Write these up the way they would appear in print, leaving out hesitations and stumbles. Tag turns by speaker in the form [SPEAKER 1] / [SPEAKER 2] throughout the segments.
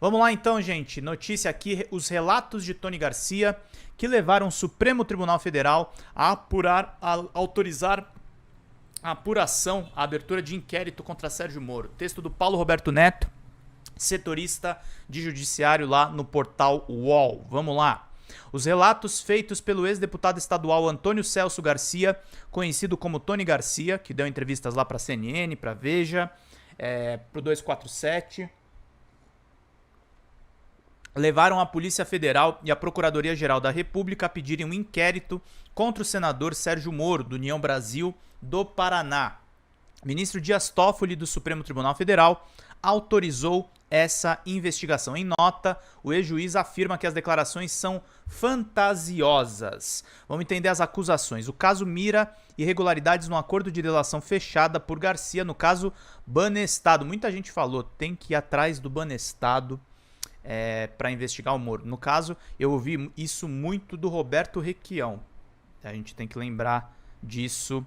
[SPEAKER 1] Vamos lá então, gente. Notícia aqui, os relatos de Tony Garcia que levaram o Supremo Tribunal Federal a autorizar a apuração, a abertura de inquérito contra Sérgio Moro. Texto do Paulo Roberto Neto, setorista de judiciário lá no portal UOL. Vamos lá. Os relatos feitos pelo ex-deputado estadual Antônio Celso Garcia, conhecido como Tony Garcia, que deu entrevistas lá para a CNN, para Veja, para o 247, levaram a Polícia Federal e a Procuradoria-Geral da República a pedirem um inquérito contra o senador Sérgio Moro, do União Brasil do Paraná. O ministro Dias Toffoli, do Supremo Tribunal Federal, autorizou essa investigação. Em nota, o ex-juiz afirma que as declarações são fantasiosas. Vamos entender as acusações. O caso mira irregularidades no acordo de delação fechada por Garcia, no caso Banestado. Muita gente falou, tem que ir atrás do Banestado para investigar o Moro. No caso, eu ouvi isso muito do Roberto Requião. A gente tem que lembrar disso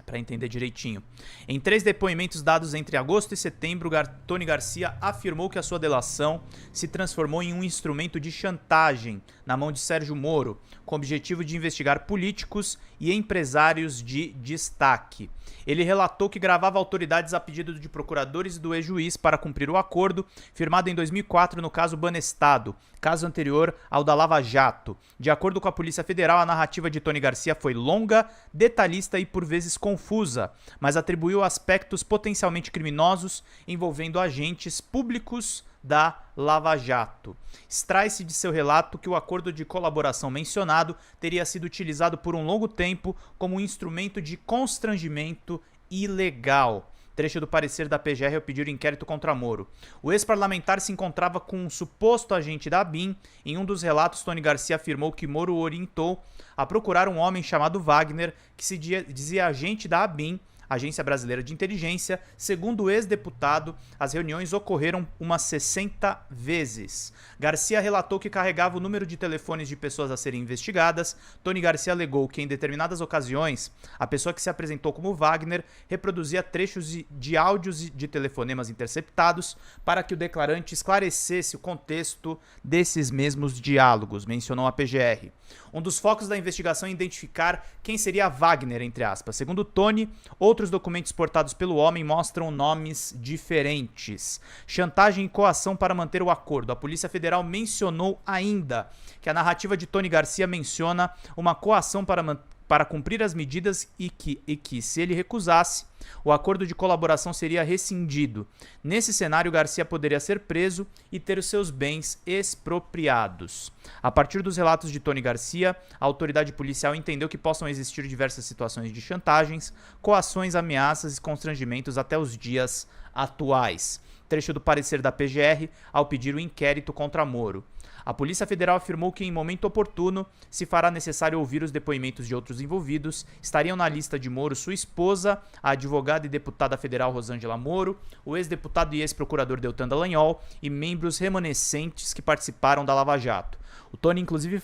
[SPEAKER 1] para entender direitinho. Em 3 depoimentos dados entre agosto e setembro, Tony Garcia afirmou que a sua delação se transformou em um instrumento de chantagem na mão de Sérgio Moro, com o objetivo de investigar políticos e empresários de destaque. Ele relatou que gravava autoridades a pedido de procuradores e do ex-juiz para cumprir o acordo firmado em 2004 no caso Banestado, caso anterior ao da Lava Jato. De acordo com a Polícia Federal, a narrativa de Tony Garcia foi longa, detalhista e por vezes confusa, mas atribuiu aspectos potencialmente criminosos envolvendo agentes públicos da Lava Jato. Extrai-se de seu relato que o acordo de colaboração mencionado teria sido utilizado por um longo tempo como um instrumento de constrangimento ilegal. Trecho do parecer da PGR ao pedir o inquérito contra Moro. O ex-parlamentar se encontrava com um suposto agente da ABIN. Em um dos relatos, Tony Garcia afirmou que Moro o orientou a procurar um homem chamado Wagner, que se dizia agente da ABIN, Agência Brasileira de Inteligência. Segundo o ex-deputado, as reuniões ocorreram umas 60 vezes. Garcia relatou que carregava o número de telefones de pessoas a serem investigadas. Tony Garcia alegou que, em determinadas ocasiões, a pessoa que se apresentou como Wagner reproduzia trechos de áudios de telefonemas interceptados para que o declarante esclarecesse o contexto desses mesmos diálogos, mencionou a PGR. Um dos focos da investigação é identificar quem seria Wagner, entre aspas. Segundo Tony, outros documentos portados pelo homem mostram nomes diferentes. Chantagem e coação para manter o acordo. A Polícia Federal mencionou ainda que a narrativa de Tony Garcia menciona uma coação para cumprir as medidas e que, se ele recusasse, o acordo de colaboração seria rescindido. Nesse cenário, Garcia poderia ser preso e ter os seus bens expropriados. A partir dos relatos de Tony Garcia, a autoridade policial entendeu que possam existir diversas situações de chantagens, coações, ameaças e constrangimentos até os dias atuais. Trecho do parecer da PGR ao pedir o inquérito contra Moro. A Polícia Federal afirmou que, em momento oportuno, se fará necessário ouvir os depoimentos de outros envolvidos. Estariam na lista de Moro sua esposa, a advogada e deputada federal Rosângela Moro, o ex-deputado e ex-procurador Deltan Dallagnol e membros remanescentes que participaram da Lava Jato. O Tony, inclusive,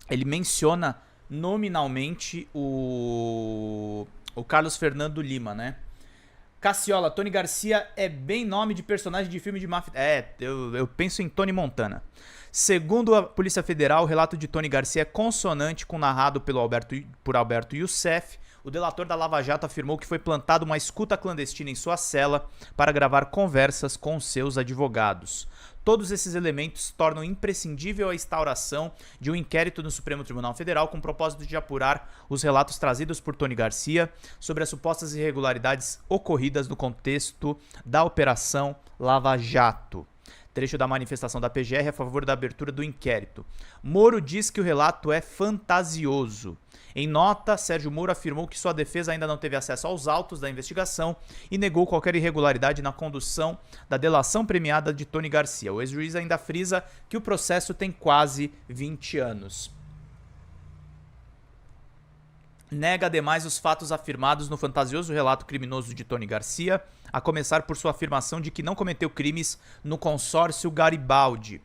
[SPEAKER 1] ele menciona nominalmente o Carlos Fernando Lima, né? Cassiola, Tony Garcia é bem nome de personagem de filme de máfia. Eu penso em Tony Montana. Segundo a Polícia Federal, o relato de Tony Garcia é consonante com o narrado por Alberto Youssef. O delator da Lava Jato afirmou que foi plantada uma escuta clandestina em sua cela para gravar conversas com seus advogados. Todos esses elementos tornam imprescindível a instauração de um inquérito no Supremo Tribunal Federal com o propósito de apurar os relatos trazidos por Tony Garcia sobre as supostas irregularidades ocorridas no contexto da Operação Lava Jato. Trecho da manifestação da PGR a favor da abertura do inquérito. Moro diz que o relato é fantasioso. Em nota, Sérgio Moro afirmou que sua defesa ainda não teve acesso aos autos da investigação e negou qualquer irregularidade na condução da delação premiada de Tony Garcia. O ex-juiz ainda frisa que o processo tem quase 20 anos. Nega, ademais, os fatos afirmados no fantasioso relato criminoso de Tony Garcia, a começar por sua afirmação de que não cometeu crimes no consórcio Garibaldi.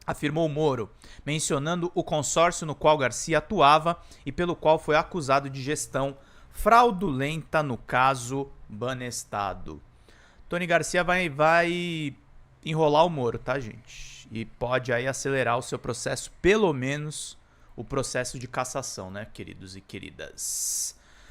[SPEAKER 1] Afirmou Moro, mencionando o consórcio no qual Garcia atuava e pelo qual foi acusado de gestão fraudulenta no caso Banestado. Tony Garcia vai enrolar o Moro, tá, gente? E pode aí acelerar o seu processo, pelo menos o processo de cassação, né, queridos e queridas?